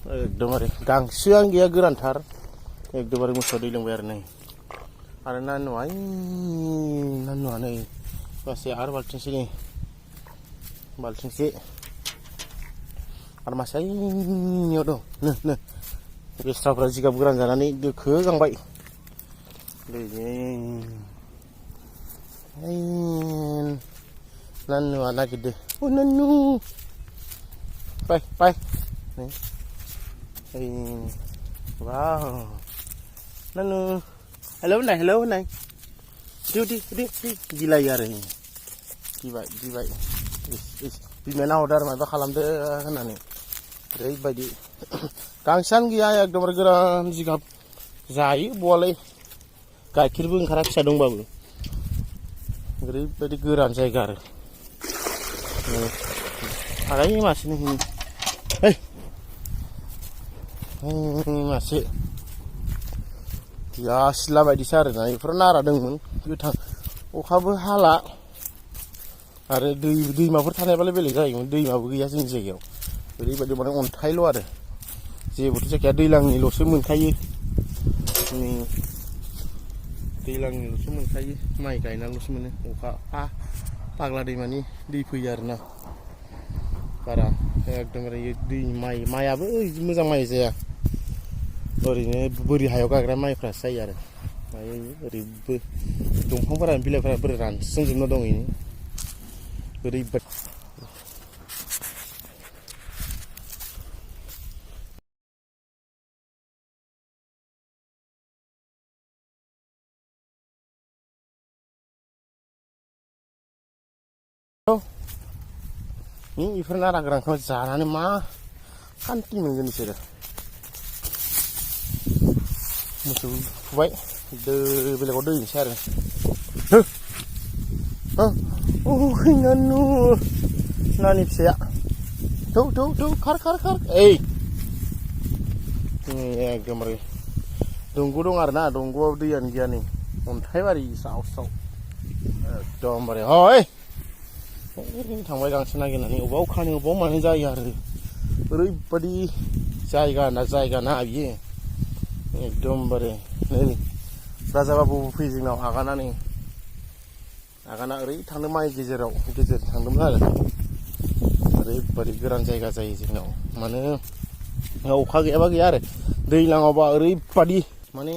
एकदमबारे गांसोआनो गैया गोरानथार एकदमबारे मोसौआ दै लोंबाय आरो ना नुवा नै गासै आरो बाल्थिंसे आरो मासे आइनियाव दं नो बेस्राफ्रा जिगाब गोरान जानानै दोखो गांबाय नुवा नागिरदो नु बाय wow नु hello होननाय di gilaयो आरो गिबाय बिमाया नाहरदो आरो माबा खालामदो होननानै ओरैबायदि गांसोआनो गैया एकदमबारे गोरान जिगाब जायो बवालाय गाइखेरबो ओंखारा फिसा दंबाबो ओरैबायदि गोरान जायगा आरो आराय मासे मासे या सिला बायदिसो आरोना बेफोर नारा दंमोन गोथां अखाबो हाला आरो दैमाफोर थानायबालाय बेलेग जायोमोन दैमाबो गैया जोंनि जायगायाव ओरैबायदि माने अन्थाइल' आरो जेबोथ' जायगाया दैज्लांनिल'सो मोनखायो माइ गायनाल'सो मोनो अखा फाग्ला दैमानि दै फैयो आरोना बारा एकदमबारे दै माइयाबो मोजां माइ जाया ओरैनो बोरि हायाव गायग्रा माइफ्रासो जायो आरो ओरैबो दंफांफोरा बिलाइफोरा बोरै रानस्रंजोबना दं ओरैबायदि बेफोर नारा गोरानखौ जानानै मा खान्थि मोनगोन बिसोरो मोसौ फुबाय बेलेगाव दैनोसै आरो नानि फिसाया थौ खार ओइ एकदमबारे दंग' दं आरोना दंग'आव दैयानो गैया नै अन्थाइबारि साव एकदमबारे हय थांबाय गांसो नागिरनानै अबाव खानो अबाव मानो जायो आरो ओरैबायदि जायगा ना बियो एकदमबारे नै राजा बाबु फैयो जोंनाव आगाना ओरै थांदों माइ गेजेर थांदोंमोन आरो ओरैबायदि गोरान जायगा जायो जोंनाव माने अखा गैयाबा गैया आरो दैज्लाङावबा ओरैबायदि माने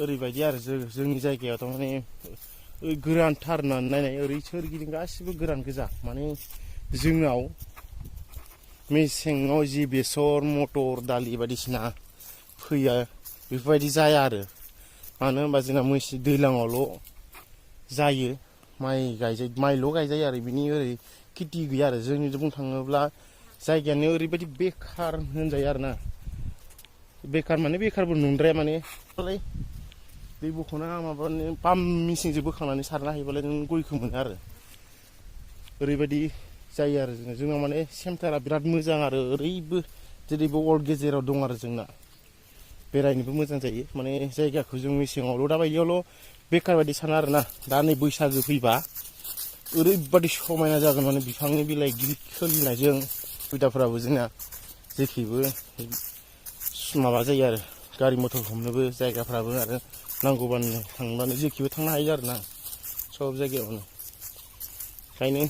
ओरैबायदि आरो जोंनि जायगायावथ' माने गोरानथार होननानै नायनाय ओरै सोरगिदिं गासिबो गोरान गोजा माने जोंनाव मेसेङाव जि बेसर मटर दालि बायदिसिना फैया बेफोरबायदि जाया आरो मानो होनबा जोंना दैज्लाङावल' जायो माइल' गायजायो आरो बिनि ओरै खेथि गैया आरो जोंनि बुंनो थाङोब्ला जायगायानो ओरैबायदि बेखार होनजायो आरोना बेखारबो नंद्राया माने दै बख'ना माबानो पाम्प मेचिनजों बोखांनानै सारना हायोबालाय नों गयखौ मोनो आरो ओरैबायदि जायो आरो जोंनाव माने सेन्टारा बिराद मोजां आरो ओरैबो जेरैबो अर गेजेराव दं आरो जोंना बेरायनोबो मोजां जायो माने जायगाखौ जों मेसेङावल' दाबायदियावल' बेखार बायदि साना आरोना दा नै बैसागो फैबा ओरैबायदि समायना जागोन माने बिफांनि बिलाइ खोलिनायजों सुबिदाफोराबो जोंना जेखैबो माबा जायो आरो गारि मथर हमनोबो जायगाफ्राबो आरो नांगौबानो थांबानो जेखैबो थांनो हायो आरोना सब जायगायावनो ओंखायनो